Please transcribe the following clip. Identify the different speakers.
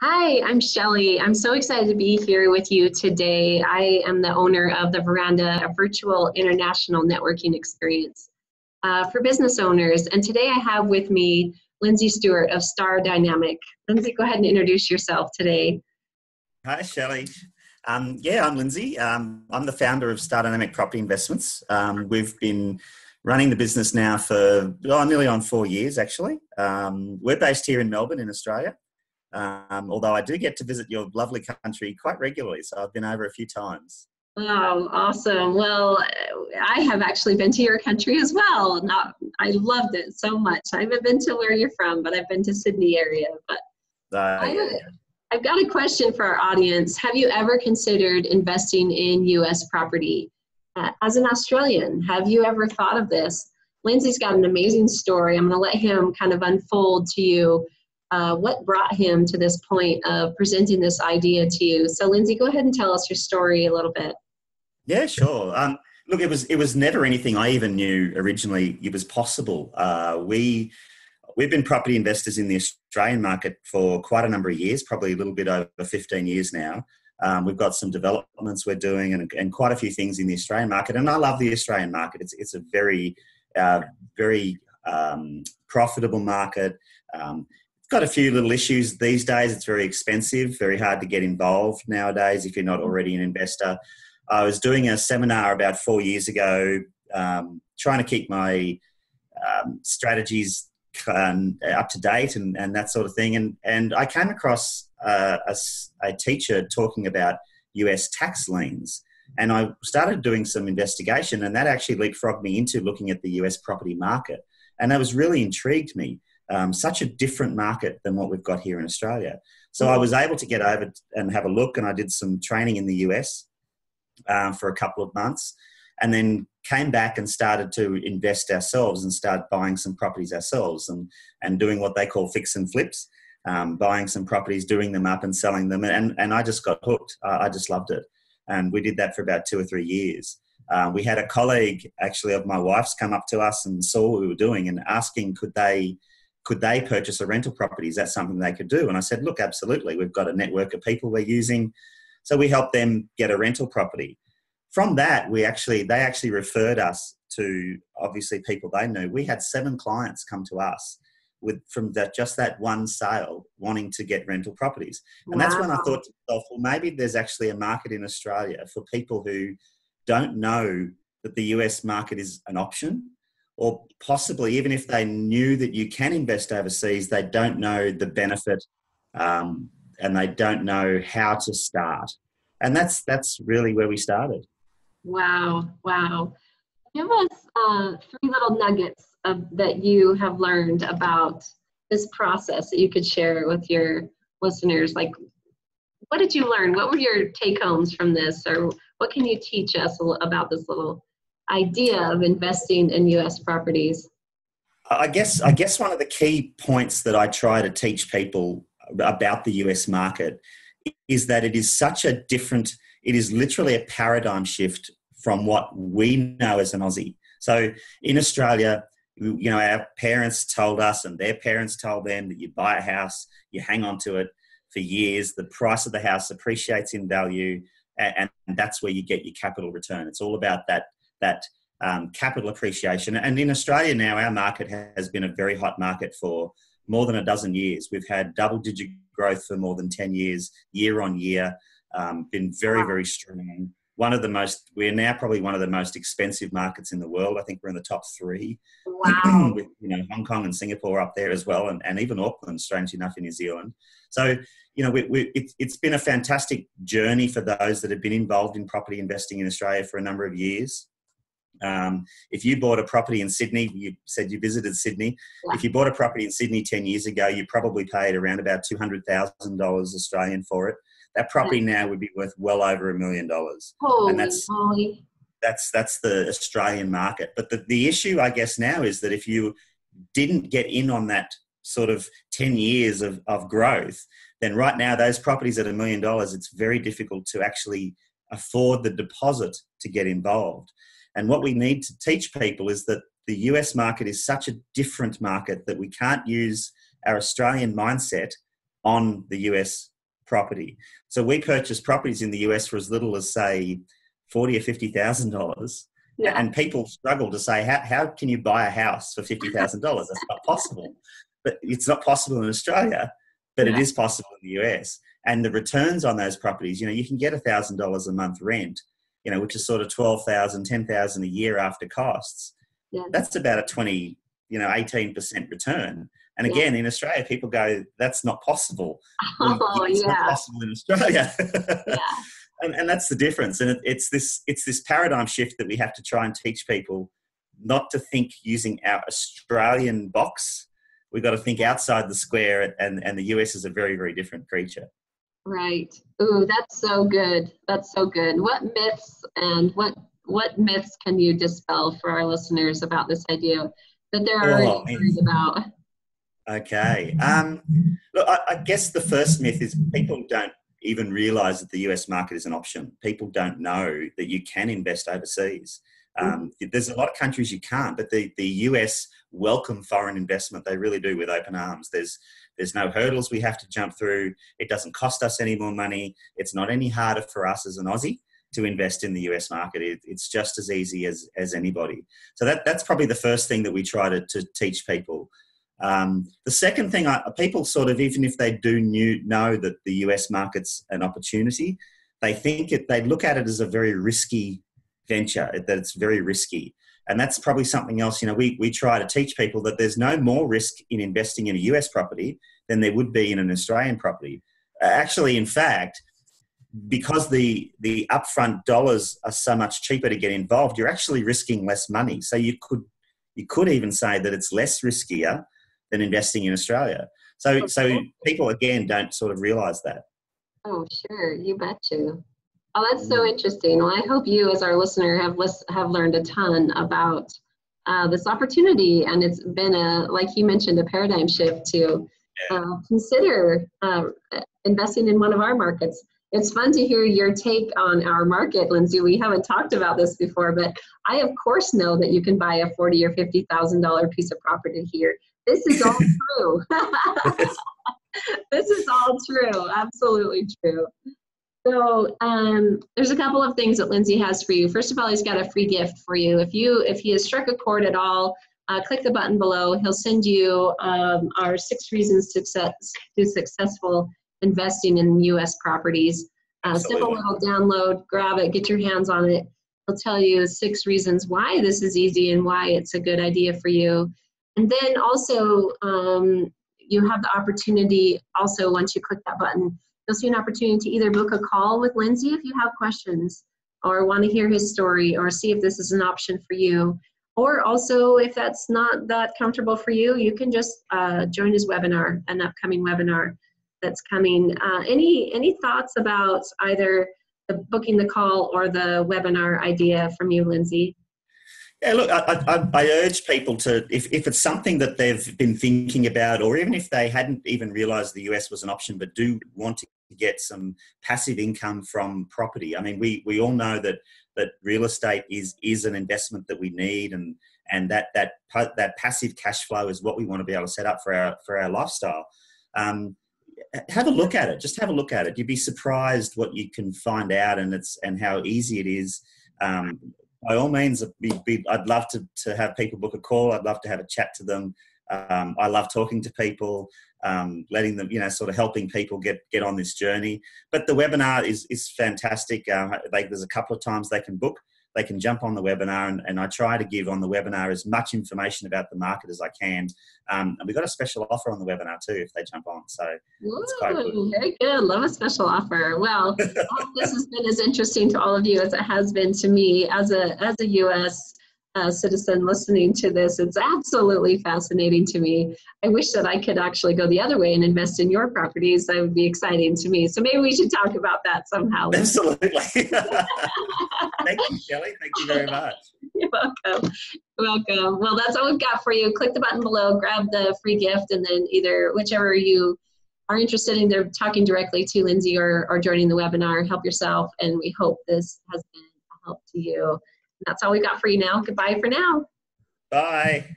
Speaker 1: Hi, I'm Shelley. I'm so excited to be here with you today. I am the owner of the Veranda, a virtual international networking experience for business owners. And today I have with me Lindsay Stewart of Star Dynamic. Lindsay, go ahead and introduce yourself today.
Speaker 2: Hi, Shelley. I'm Lindsay. I'm the founder of Star Dynamic Property Investments. We've been running the business now for nearly on 4 years, actually. We're based here in Melbourne, in Australia, although I do get to visit your lovely country quite regularly, so I've been over a few times.
Speaker 1: Oh, awesome. Well, I have actually been to your country as well. I loved it so much. I haven't been to where you're from, but I've been to Sydney area. But
Speaker 2: Yeah.
Speaker 1: I've got a question for our audience. Have you ever considered investing in U.S. property? As an Australian, have you ever thought of this? Lindsay's got an amazing story. I'm going to let him kind of unfold to you what brought him to this point of presenting this idea to you. So, Lindsay, go ahead and tell us your story a little bit.
Speaker 2: Yeah, sure. Look, it was never anything I even knew originally it was possible. We've been property investors in the Australian market for quite a number of years, probably a little bit over 15 years now. We've got some developments we're doing and quite a few things in the Australian market. And I love the Australian market. It's a very profitable market. It's got a few little issues these days. It's very expensive, very hard to get involved nowadays if you're not already an investor. I was doing a seminar about 4 years ago, trying to keep my strategies up to date and that sort of thing. And I came across a teacher talking about US tax liens. And I started doing some investigation, and that actually leapfrogged me into looking at the US property market. And that was really intrigued me. Such a different market than what we've got here in Australia. So I was able to get over and have a look, and I did some training in the US for a couple of months, and then came back and started to invest ourselves and start buying some properties ourselves and doing what they call fix and flips, buying some properties, doing them up and selling them. And I just got hooked. I just loved it. And we did that for about 2 or 3 years. We had a colleague actually of my wife's come up to us and saw what we were doing and asking, could they purchase a rental property? Is that something they could do? And I said, look, absolutely. We've got a network of people we're using. So we helped them get a rental property. From that, they actually referred us to, obviously, people they knew. We had 7 clients come to us from just that one sale wanting to get rental properties. And that's when I thought to myself, well, maybe there's actually a market in Australia for people who don't know that the US market is an option, or possibly even if they knew that you can invest overseas, they don't know the benefit and they don't know how to start. And that's really where we started.
Speaker 1: Wow, wow. Give us 3 little nuggets that you have learned about this process that you could share with your listeners. Like, what did you learn? What were your take homes from this? Or what can you teach us about this little idea of investing in U.S. properties?
Speaker 2: I guess one of the key points that I try to teach people about the US market is that it is literally a paradigm shift from what we know as an Aussie. So in Australia, our parents told us and their parents told them that you buy a house, you hang on to it for years, the price of the house appreciates in value, and that's where you get your capital return. It's all about that capital appreciation. And in Australia now, our market has been a very hot market for more than a dozen years. We've had double-digit growth for more than 10 years, year on year, been very, very strong. We're now probably one of the most expensive markets in the world. I think we're in the top 3.
Speaker 1: Wow.
Speaker 2: With Hong Kong and Singapore up there as well, and even Auckland, strangely enough, in New Zealand. So it's been a fantastic journey for those that have been involved in property investing in Australia for a number of years. If you bought a property in Sydney, you said you visited Sydney.
Speaker 1: Yeah.
Speaker 2: If you bought a property in Sydney 10 years ago, you probably paid around about $200,000 Australian for it. That property now would be worth well over $1 million.
Speaker 1: Holy
Speaker 2: And
Speaker 1: moly.
Speaker 2: that's the Australian market. But the issue, I guess, now is that if you didn't get in on that sort of 10 years of growth, then right now those properties at $1 million, it's very difficult to actually afford the deposit to get involved. And what we need to teach people is that the US market is such a different market that we can't use our Australian mindset on the US property. So we purchase properties in the US for as little as, say, $40,000 or $50,000.
Speaker 1: Yeah.
Speaker 2: And people struggle to say, how can you buy a house for $50,000? That's not possible. But it's not possible in Australia, but it is possible in the US. And the returns on those properties, you can get $1,000 a month rent, which is sort of $12,000, $10,000 a year after costs.
Speaker 1: Yeah.
Speaker 2: That's about a 18% return. And again, in Australia, people go, that's not possible.
Speaker 1: Oh,
Speaker 2: it's not possible in Australia.
Speaker 1: Yeah.
Speaker 2: And that's the difference. And it's this paradigm shift that we have to try and teach people not to think using our Australian box. We've got to think outside the square, and the US is a very, very different creature.
Speaker 1: Right. Ooh, that's so good. That's so good. What myths and what myths can you dispel for our listeners about this idea that they're already worried about?
Speaker 2: Okay. Look, I guess the first myth is people don't even realize that the US market is an option. People don't know that you can invest overseas. There's a lot of countries you can't, but the US welcome foreign investment. They really do with open arms. There's no hurdles we have to jump through. It doesn't cost us any more money. It's not any harder for us as an Aussie to invest in the US market. It's just as easy as anybody. So that's probably the first thing that we try to teach people. The second thing, people sort of, even if they do know that the US market's an opportunity, they look at it as a very risky venture, that it's very risky. And that's probably something else, we try to teach people that there's no more risk in investing in a US property than there would be in an Australian property. Actually, in fact, because the upfront dollars are so much cheaper to get involved, you're actually risking less money. So you could even say that it's less riskier than investing in Australia. So people, again, don't sort of realise that.
Speaker 1: Oh, sure. You bet you. Oh, that's so interesting. Well, I hope you, as our listener, have learned a ton about this opportunity. And it's been, like you mentioned, a paradigm shift to consider investing in one of our markets. It's fun to hear your take on our market, Lindsay. We haven't talked about this before, but I, of course, know that you can buy a $40,000 or $50,000 piece of property here. This is all true. This is all true. Absolutely true. So there's a couple of things that Lindsay has for you. First of all, he's got a free gift for you. If he has struck a chord at all, click the button below. He'll send you our 6 reasons to successful investing in U.S. properties. Simple little download, grab it, get your hands on it. He'll tell you 6 reasons why this is easy and why it's a good idea for you. And then also you have the opportunity, also once you click that button, you'll see an opportunity to either book a call with Lindsay if you have questions or want to hear his story or see if this is an option for you. Or also, if that's not that comfortable for you, you can just join his webinar, an upcoming webinar that's coming. Any thoughts about either the booking the call or the webinar idea from you, Lindsay?
Speaker 2: Yeah, look, I urge people to, if it's something that they've been thinking about, or even if they hadn't even realised the US was an option, but do want to get some passive income from property. I mean, we all know that real estate is an investment that we need, and that passive cash flow is what we want to be able to set up for our lifestyle. Have a look at it. Just have a look at it. You'd be surprised what you can find out, and how easy it is. By all means, I'd love to have people book a call. I'd love to have a chat to them. I love talking to people, letting them, sort of helping people get on this journey. But the webinar is fantastic. There's a couple of times they can book. They can jump on the webinar, and I try to give on the webinar as much information about the market as I can. And we've got a special offer on the webinar too if they jump on. So it's quite good.
Speaker 1: Very good. Love a special offer. Well, I hope this has been as interesting to all of you as it has been to me as a U.S. Citizen listening to this. It's absolutely fascinating to me. I wish that I could actually go the other way and invest in your properties. That would be exciting to me. So maybe we should talk about that somehow.
Speaker 2: Absolutely. Thank you, Shelley. Thank you very much.
Speaker 1: You're welcome. You're welcome. Well, that's all we've got for you. Click the button below, grab the free gift, and then either whichever you are interested in, either talking directly to Lindsay or joining the webinar, help yourself. And we hope this has been a help to you. That's all we got for you now. Goodbye for now.
Speaker 2: Bye.